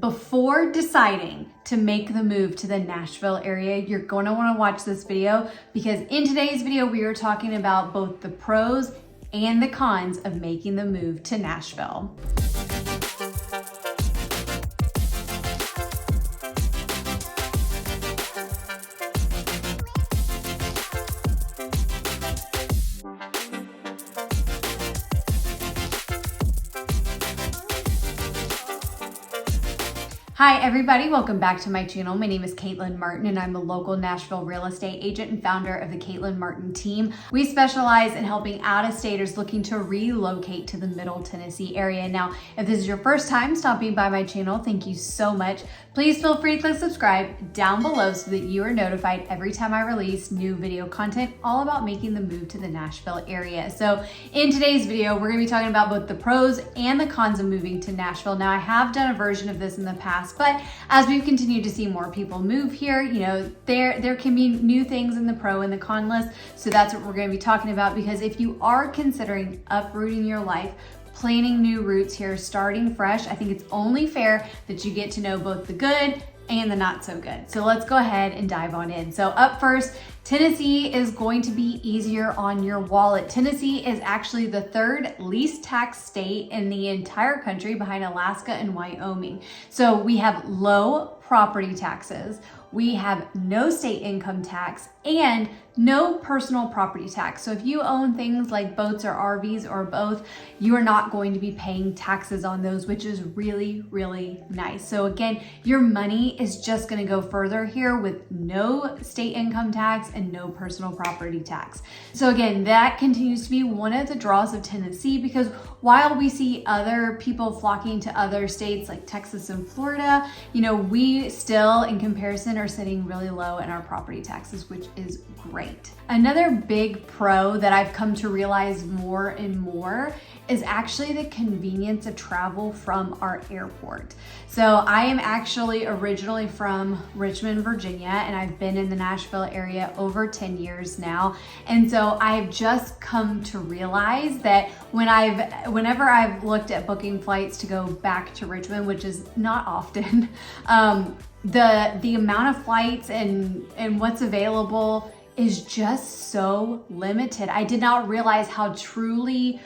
before deciding to make the move to the Nashville area, you're going to want to watch this video because in today's video, we are talking about both the pros and the cons of making the move to Nashville. Hi everybody, welcome back to my channel. My name is Caitlin Martin and I'm a local Nashville real estate agent and founder of the Caitlin Martin team. We specialize in helping out-of-staters looking to relocate to the Middle Tennessee area. Now, if this is your first time stopping by my channel, thank you so much. Please feel free to click subscribe down below so that you are notified every time I release new video content all about making the move to the Nashville area. So in today's video, we're gonna be talking about both the pros and the cons of moving to Nashville. Now, I have done a version of this in the past, but as we've continued to see more people move here, you know, there can be new things in the pro and the con list. So that's what we're going to be talking about, because if you are considering uprooting your life, planning new roots here, starting fresh, I think it's only fair that you get to know both the good and the not so good. So let's go ahead and dive on in. So up first, Tennessee is going to be easier on your wallet. Tennessee is actually the third least taxed state in the entire country behind Alaska and Wyoming. So we have low property taxes, we have no state income tax, and no personal property tax. So if you own things like boats or RVs or both, you are not going to be paying taxes on those, which is really, really nice. So again, your money is just gonna go further here with no state income tax and no personal property tax. So again, that continues to be one of the draws of Tennessee, because while we see other people flocking to other states like Texas and Florida, you know, we still in comparison are sitting really low in our property taxes, which is great. Another big pro that I've come to realize more and more is actually the convenience of travel from our airport. So I am actually originally from Richmond, Virginia, and I've been in the Nashville area over 10 years now. And so I've just come to realize that whenever I've looked at booking flights to go back to Richmond, which is not often, the amount of flights and what's available is just so limited. I did not realize how truly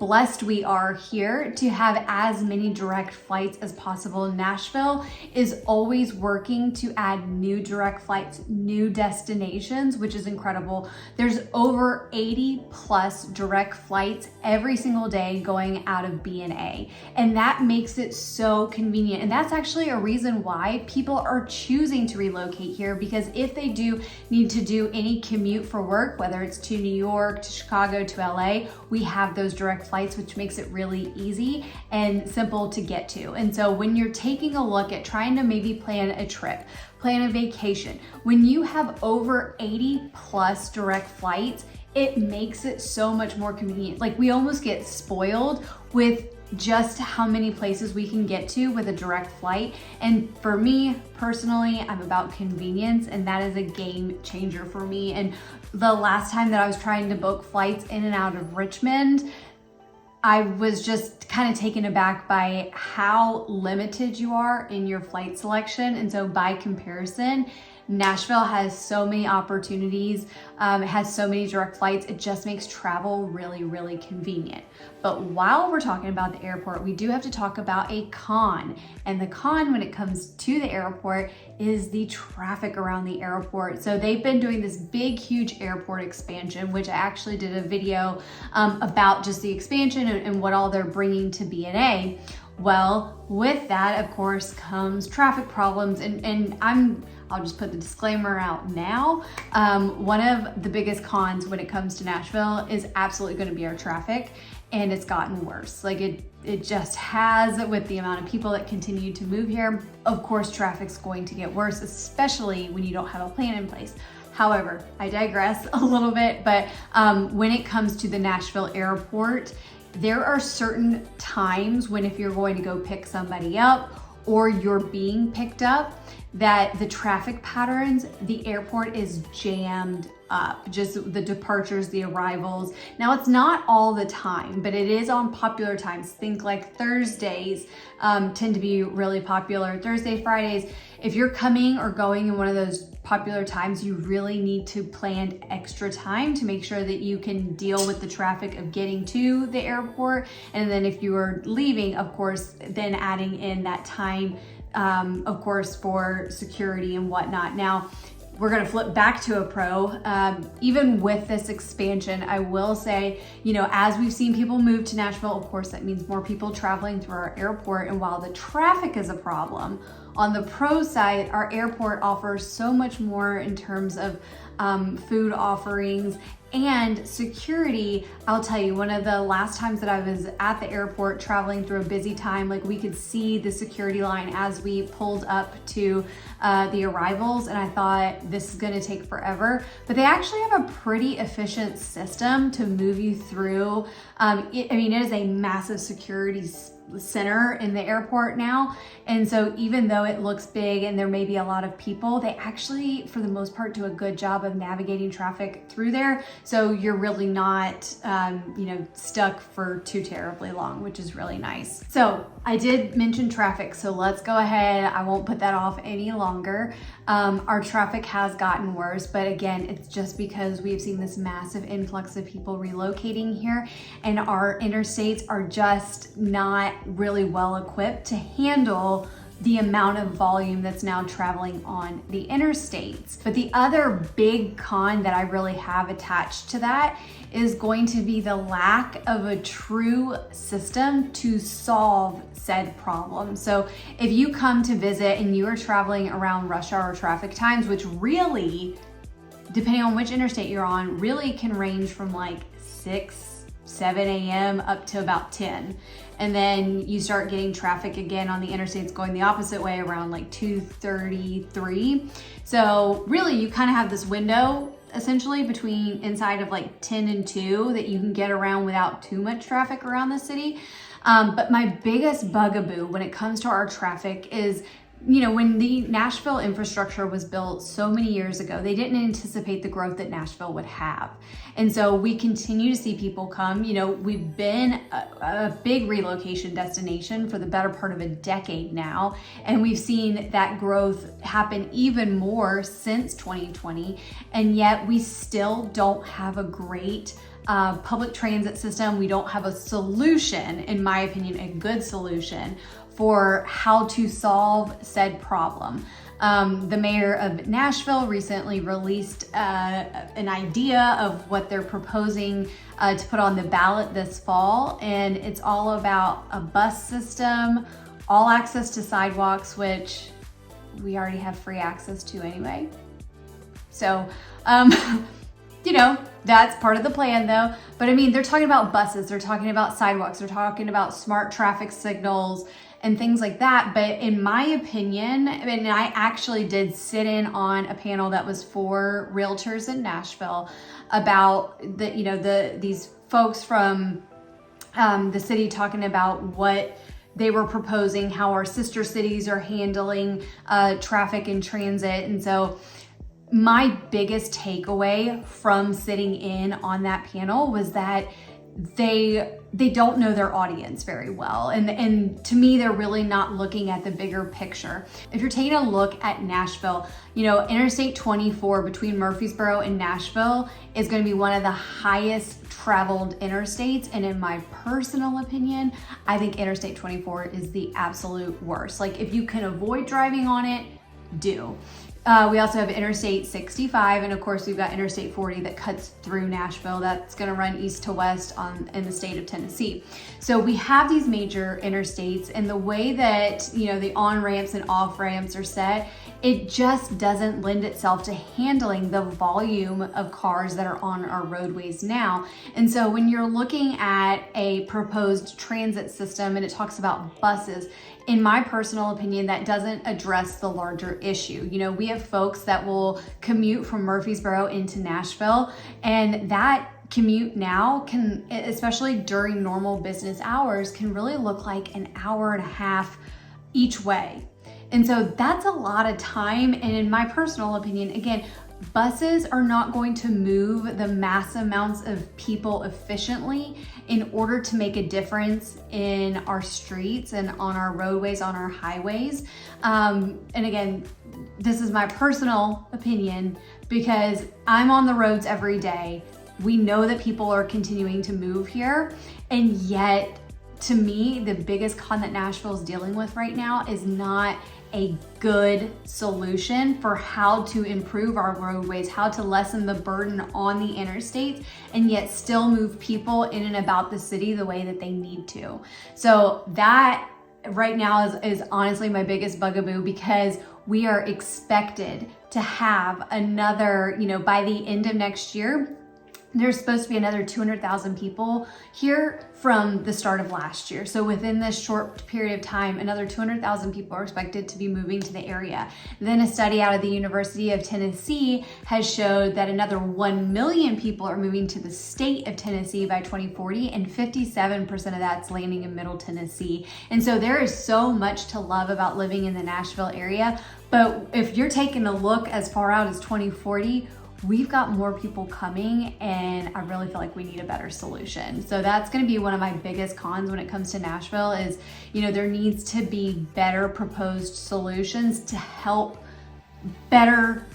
blessed we are here to have as many direct flights as possible. Nashville is always working to add new direct flights, new destinations, which is incredible. There's over 80 plus direct flights every single day going out of B&A, and that makes it so convenient. And that's actually a reason why people are choosing to relocate here, because if they do need to do any commute for work, whether it's to New York, to Chicago, to LA, we have those direct flights, which makes it really easy and simple to get to. And so when you're taking a look at trying to maybe plan a trip, plan a vacation, when you have over 80 plus direct flights, it makes it so much more convenient. Like, we almost get spoiled with just how many places we can get to with a direct flight. And for me personally, I'm about convenience, and that is a game changer for me. And the last time that I was trying to book flights in and out of Richmond, I was just kind of taken aback by how limited you are in your flight selection. And so by comparison, Nashville has so many opportunities, it has so many direct flights, it just makes travel really, really convenient. But while we're talking about the airport, we do have to talk about a con. And the con when it comes to the airport is the traffic around the airport. So they've been doing this big, huge airport expansion, which I actually did a video about just the expansion and what all they're bringing to B&A. Well, with that, of course, comes traffic problems, and I'll just put the disclaimer out now. One of the biggest cons when it comes to Nashville is absolutely going to be our traffic, and it's gotten worse. Like it just has, with the amount of people that continue to move here. Of course, traffic's going to get worse, especially when you don't have a plan in place. However, I digress a little bit, but when it comes to the Nashville airport, there are certain times when if you're going to go pick somebody up or you're being picked up, that the traffic patterns, the airport is jammed up, just the departures, the arrivals. Now it's not all the time, but it is on popular times. Think like Thursdays tend to be really popular. Thursday, Fridays. If you're coming or going in one of those popular times, you really need to plan extra time to make sure that you can deal with the traffic of getting to the airport. And then if you are leaving, of course, then adding in that time, of course, for security and whatnot. Now, we're gonna flip back to a pro. Even with this expansion, I will say, as we've seen people move to Nashville, of course, that means more people traveling through our airport. And while the traffic is a problem, on the pro side, our airport offers so much more in terms of food offerings and security. I'll tell you, one of the last times that I was at the airport traveling through a busy time, like we could see the security line as we pulled up to the arrivals, and I thought this is gonna take forever, but they actually have a pretty efficient system to move you through. It is a massive security center in the airport now. And so even though it looks big and there may be a lot of people, they actually, for the most part, do a good job of navigating traffic through there. So you're really not, stuck for too terribly long, which is really nice. So I did mention traffic, so let's go ahead. I won't put that off any longer. Our traffic has gotten worse, but again, it's just because we've seen this massive influx of people relocating here, and our interstates are just not really well equipped to handle the amount of volume that's now traveling on the interstates. But the other big con that I really have attached to that is going to be the lack of a true system to solve said problem. So if you come to visit and you are traveling around rush hour traffic times, which really, depending on which interstate you're on, really can range from like 7 a.m. up to about 10. And then you start getting traffic again on the interstates going the opposite way around like 2:33. So really you kind of have this window essentially between inside of like 10 and 2 that you can get around without too much traffic around the city. But my biggest bugaboo when it comes to our traffic is, when the Nashville infrastructure was built so many years ago, they didn't anticipate the growth that Nashville would have. And so we continue to see people come. We've been a big relocation destination for the better part of a decade now. And we've seen that growth happen even more since 2020. And yet we still don't have a great public transit system. We don't have a solution, in my opinion, a good solution for how to solve said problem. The mayor of Nashville recently released an idea of what they're proposing to put on the ballot this fall, and it's all about a bus system, all access to sidewalks, which we already have free access to anyway. So, that's part of the plan though. But they're talking about buses, they're talking about sidewalks, they're talking about smart traffic signals and things like that. But in my opinion, and I actually did sit in on a panel that was for realtors in Nashville about these folks from the city talking about what they were proposing, how our sister cities are handling traffic and transit. And so my biggest takeaway from sitting in on that panel was that they don't know their audience very well. And to me, they're really not looking at the bigger picture. If you're taking a look at Nashville, Interstate 24 between Murfreesboro and Nashville is going to be one of the highest traveled interstates. And in my personal opinion, I think Interstate 24 is the absolute worst. Like, if you can avoid driving on it, do. We also have Interstate 65, and of course we've got Interstate 40 that cuts through Nashville. That's going to run east to west in the state of Tennessee. So we have these major interstates, and the way that the on-ramps and off-ramps are set, it just doesn't lend itself to handling the volume of cars that are on our roadways now. And so when you're looking at a proposed transit system and it talks about buses, in my personal opinion, that doesn't address the larger issue. We have folks that will commute from Murfreesboro into Nashville, and that commute now can, especially during normal business hours, can really look like an hour and a half each way. And so that's a lot of time. And in my personal opinion, again, buses are not going to move the mass amounts of people efficiently in order to make a difference in our streets and on our roadways, on our highways. And again, this is my personal opinion because I'm on the roads every day. We know that people are continuing to move here, and yet to me, the biggest con that Nashville is dealing with right now is not a good solution for how to improve our roadways, how to lessen the burden on the interstates, and yet still move people in and about the city the way that they need to. So that right now is honestly my biggest bugaboo, because we are expected to have another, by the end of next year, there's supposed to be another 200,000 people here from the start of last year. So within this short period of time, another 200,000 people are expected to be moving to the area. Then a study out of the University of Tennessee has showed that another 1 million people are moving to the state of Tennessee by 2040, and 57% of that's landing in Middle Tennessee. And so there is so much to love about living in the Nashville area. But if you're taking a look as far out as 2040, we've got more people coming, and I really feel like we need a better solution. So that's gonna be one of my biggest cons when it comes to Nashville is, there needs to be better proposed solutions to help better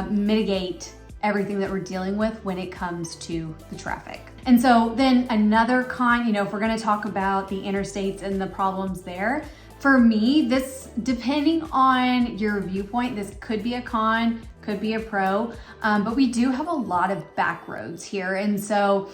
mitigate everything that we're dealing with when it comes to the traffic. And so then another con, if we're gonna talk about the interstates and the problems there, for me, this, depending on your viewpoint, this could be a con, could be a pro, but we do have a lot of back roads here. And so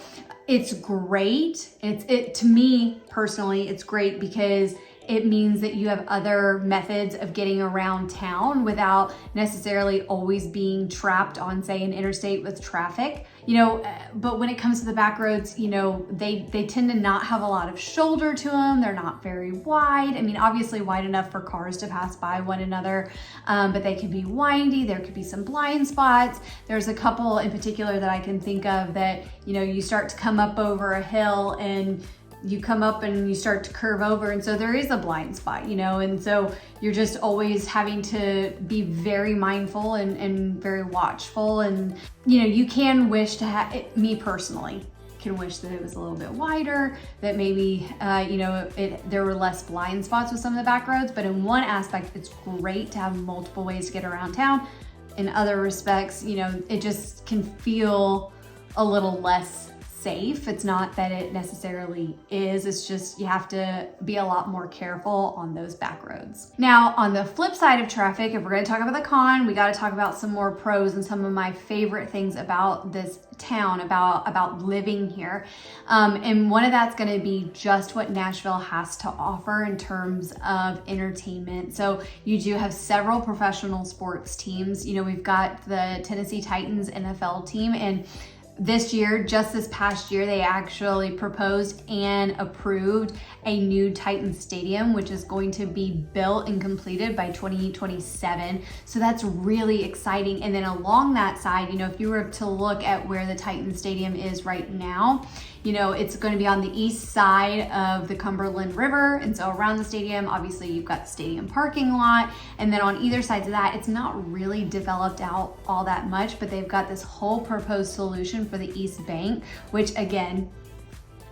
it's great. To me personally, it's great because it means that you have other methods of getting around town without necessarily always being trapped on, say, an interstate with traffic. But when it comes to the back roads, they tend to not have a lot of shoulder to them. They're not very wide. I mean, obviously wide enough for cars to pass by one another, but they can be windy. There could be some blind spots. There's a couple in particular that I can think of that, you start to come up over a hill and you come up and you start to curve over, and so there is a blind spot, and so you're just always having to be very mindful and very watchful. And you can wish to have, me personally can wish that it was a little bit wider, that maybe there were less blind spots with some of the back roads. But in one aspect, it's great to have multiple ways to get around town. In other respects, it just can feel a little less safe. It's not that it necessarily is, it's just you have to be a lot more careful on those back roads. Now, on the flip side of traffic, if we're going to talk about the con, we got to talk about some more pros and some of my favorite things about this town, about living here. And one of that's going to be just what Nashville has to offer in terms of entertainment. So you do have several professional sports teams. We've got the Tennessee Titans NFL team, and just this past year, they actually proposed and approved a new Titans stadium, which is going to be built and completed by 2027. So that's really exciting. And then along that side, if you were to look at where the Titans stadium is right now, it's going to be on the east side of the Cumberland River. And so around the stadium, obviously you've got the stadium parking lot. And then on either side of that, it's not really developed out all that much, but they've got this whole proposed solution for the East Bank, which again,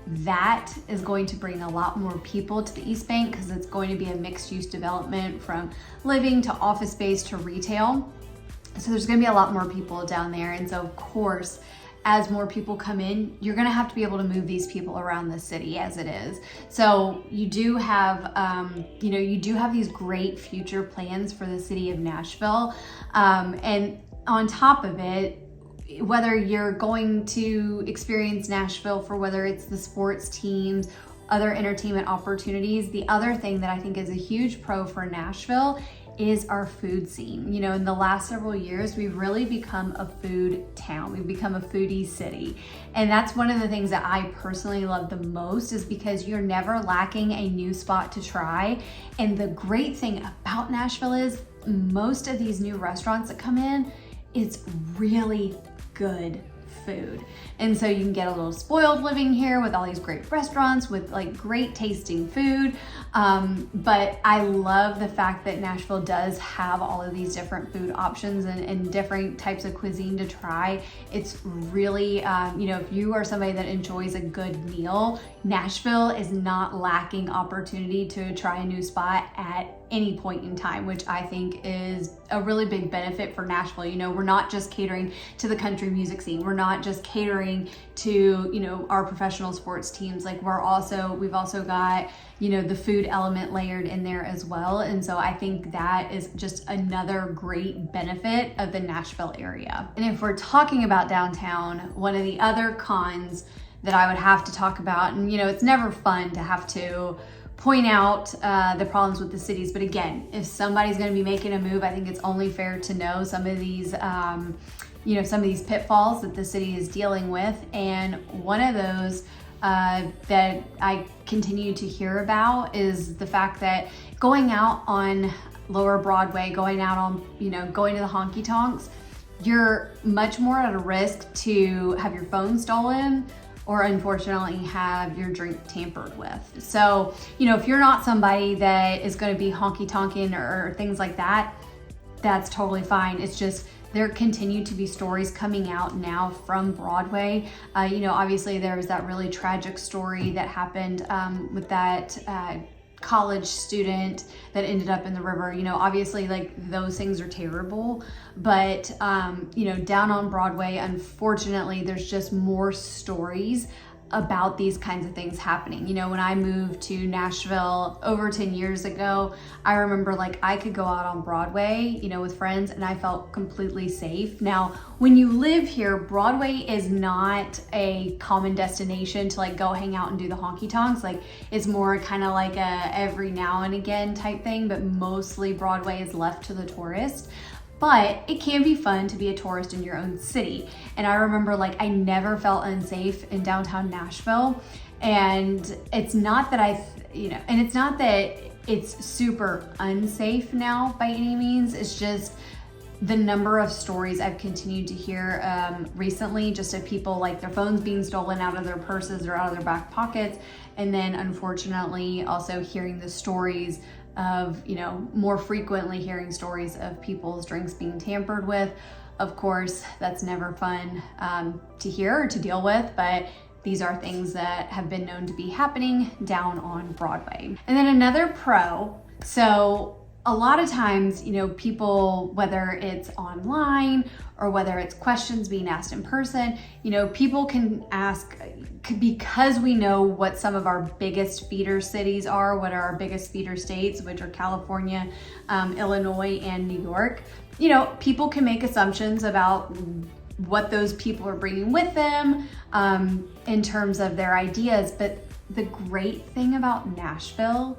that is going to bring a lot more people to the East Bank because it's going to be a mixed use development from living to office space to retail. So there's going to be a lot more people down there. And so of course, as more people come in, you're gonna have to be able to move these people around the city as it is. So you do have, these great future plans for the city of Nashville. And on top of it, whether you're going to experience Nashville for whether it's the sports teams, other entertainment opportunities, the other thing that I think is a huge pro for Nashville is our food scene. In the last several years, we've really become a food town. We've become a foodie city. And that's one of the things that I personally love the most, is because you're never lacking a new spot to try. And the great thing about Nashville is most of these new restaurants that come in, it's really good food. And so you can get a little spoiled living here with all these great restaurants with like great tasting food. But I love the fact that Nashville does have all of these different food options and different types of cuisine to try. It's really, if you are somebody that enjoys a good meal, Nashville is not lacking opportunity to try a new spot at any point in time, which I think is a really big benefit for Nashville. We're not just catering to the country music scene. We're not just catering to, our professional sports teams. Like we've also got, the food element layered in there as well. And so I think that is just another great benefit of the Nashville area. And if we're talking about downtown, one of the other cons that I would have to talk about, and it's never fun to have to point out the problems with the cities, but again, if somebody's going to be making a move, I think it's only fair to know some of these some of these pitfalls that the city is dealing with. And one of those that I continue to hear about is the fact that going out on Lower Broadway, going out on going to the honky tonks, you're much more at a risk to have your phone stolen or unfortunately have your drink tampered with. So, if you're not somebody that is gonna be honky tonking or things like that, that's totally fine. It's just, there continue to be stories coming out now from Broadway. Obviously there was that really tragic story that happened with that college student that ended up in the river. Obviously like those things are terrible, but down on Broadway, unfortunately, there's just more stories about these kinds of things happening. When I moved to Nashville over 10 years ago, I remember like I could go out on Broadway, with friends, and I felt completely safe. Now, when you live here, Broadway is not a common destination to like go hang out and do the honky tonks. Like it's more kind of like a every now and again type thing, but mostly Broadway is left to the tourist. But it can be fun to be a tourist in your own city. And I remember like I never felt unsafe in downtown Nashville. And it's not that and it's not that it's super unsafe now by any means. It's just the number of stories I've continued to hear recently, just of people like their phones being stolen out of their purses or out of their back pockets. And then unfortunately also hearing the stories of, more frequently hearing stories of people's drinks being tampered with. Of course, that's never fun to hear or to deal with, but these are things that have been known to be happening down on Broadway. And then another pro, so a lot of times, people, whether it's online or whether it's questions being asked in person, people can ask, because we know what some of our biggest feeder cities are, what are our biggest feeder states, which are California, Illinois, and New York, people can make assumptions about what those people are bringing with them in terms of their ideas. But the great thing about Nashville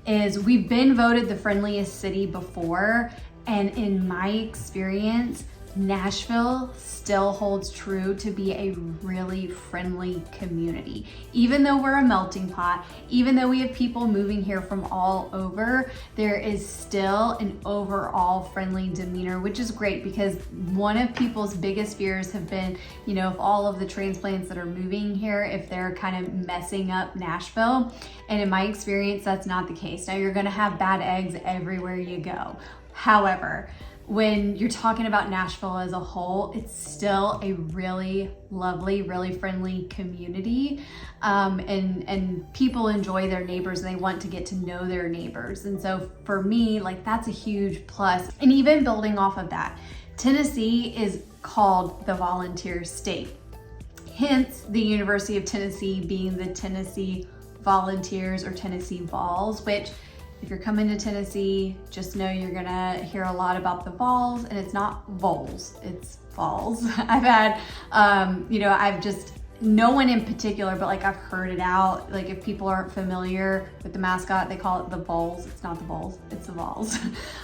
is we've been voted the friendliest city before, and in my experience, Nashville still holds true to be a really friendly community. Even though we're a melting pot, even though we have people moving here from all over, there is still an overall friendly demeanor, which is great, because one of people's biggest fears have been, if all of the transplants that are moving here, if they're kind of messing up Nashville. And in my experience, that's not the case. Now, you're gonna have bad eggs everywhere you go. However, when you're talking about Nashville as a whole, it's still a really lovely, really friendly community. And people enjoy their neighbors and they want to get to know their neighbors. And so for me, like that's a huge plus. And even building off of that, Tennessee is called the volunteer state. Hence the University of Tennessee being the Tennessee Volunteers or Tennessee Vols, which if you're coming to Tennessee, just know you're gonna hear a lot about the Vols, and it's not Vols, it's Vols. I've had, I've just, no one in particular, but like I've heard it out. Like if people aren't familiar with the mascot, they call it the Vols. It's not the Vols, it's the Vols.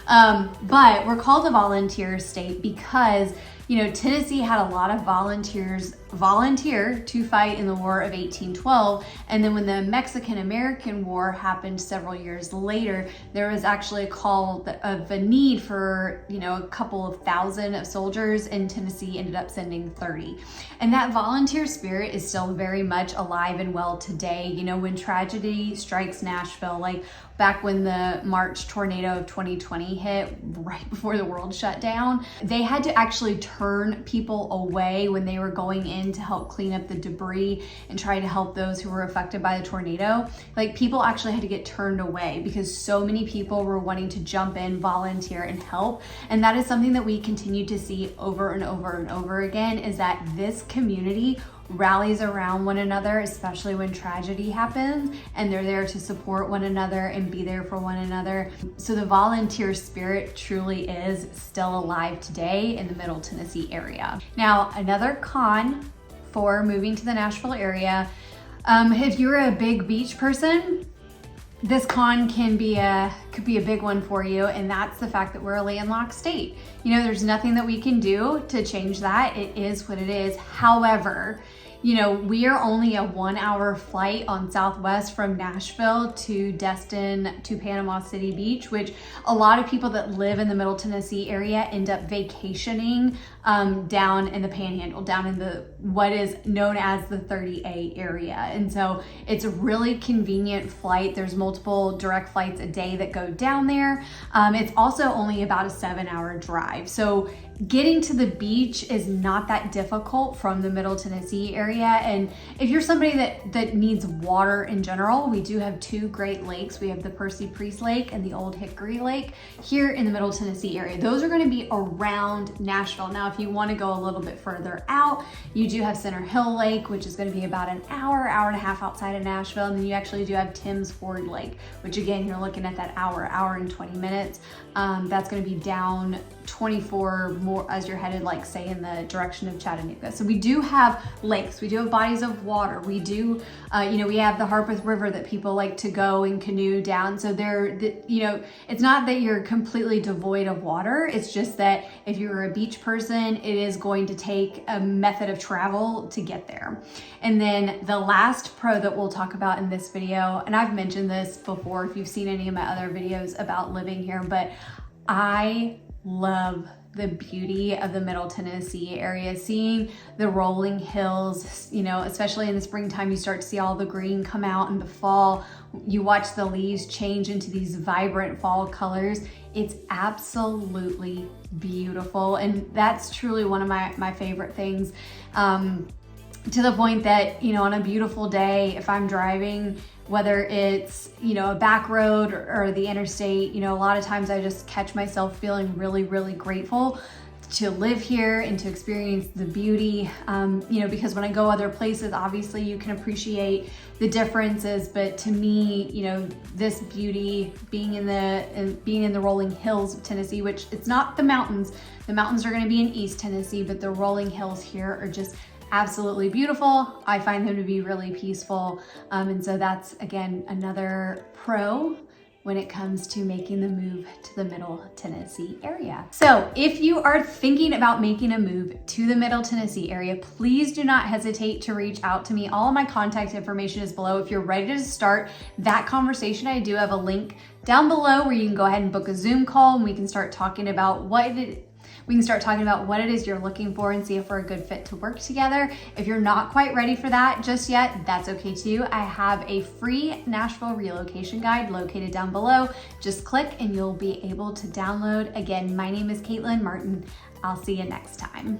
But we're called a volunteer state because, Tennessee had a lot of volunteers volunteer to fight in the War of 1812. And then when the Mexican-American War happened several years later, there was actually a call of a need for, a couple of thousand of soldiers, and Tennessee ended up sending 30. And that volunteer spirit is still very much alive and well today. When tragedy strikes Nashville, like back when the March tornado of 2020 hit right before the world shut down, they had to actually turn people away when they were going in to help clean up the debris and try to help those who were affected by the tornado. Like, people actually had to get turned away because so many people were wanting to jump in, volunteer, and help. And that is something that we continue to see over and over and over again, is that this community rallies around one another, especially when tragedy happens, and they're there to support one another and be there for one another. So the volunteer spirit truly is still alive today in the Middle Tennessee area. Now, another con for moving to the Nashville area, if you're a big beach person, this con could be a big one for you, and that's the fact that we're a landlocked state. There's nothing that we can do to change that. It is what it is. However, we are only a 1-hour flight on Southwest from Nashville to Destin to Panama City Beach, which a lot of people that live in the Middle Tennessee area end up vacationing down in the Panhandle, down in what is known as the 30A area. And so it's a really convenient flight. There's multiple direct flights a day that go down there. It's also only about a 7-hour drive. So getting to the beach is not that difficult from the Middle Tennessee area. And if you're somebody that needs water in general, we do have 2 great lakes. We have the Percy Priest Lake and the Old Hickory Lake here in the Middle Tennessee area. Those are going to be around Nashville. Now, if you want to go a little bit further out, you do have Center Hill Lake, which is going to be about an hour and a half outside of Nashville. And then you actually do have Timms Ford Lake, which again, you're looking at that hour and 20 minutes. That's going to be down 24 more as you're headed, like, say, in the direction of Chattanooga. So we do have lakes, we do have bodies of water, we do, we have the Harpeth River that people like to go and canoe down. So it's not that you're completely devoid of water. It's just that if you're a beach person, it is going to take a method of travel to get there. And then the last pro that we'll talk about in this video, and I've mentioned this before if you've seen any of my other videos about living here, but I love the beauty of the Middle Tennessee area. Seeing the rolling hills, especially in the springtime, you start to see all the green come out. In the fall, you watch the leaves change into these vibrant fall colors. It's absolutely beautiful. And that's truly one of my favorite things. To the point that, on a beautiful day, if I'm driving, whether it's, a back road or the interstate, a lot of times I just catch myself feeling really, really grateful to live here and to experience the beauty, because when I go other places, obviously you can appreciate the differences, but to me, this beauty being in the rolling hills of Tennessee, which it's not the mountains are going to be in East Tennessee, but the rolling hills here are just absolutely beautiful. I find them to be really peaceful. And so that's, again, another pro when it comes to making the move to the Middle Tennessee area. So if you are thinking about making a move to the Middle Tennessee area, please do not hesitate to reach out to me. All of my contact information is below. If you're ready to start that conversation, I do have a link down below where you can go ahead and book a Zoom call, and we can start talking about what it is you're looking for and see if we're a good fit to work together. If you're not quite ready for that just yet, that's okay too. I have a free Nashville relocation guide located down below. Just click and you'll be able to download. Again, my name is Caitlin Martin. I'll see you next time.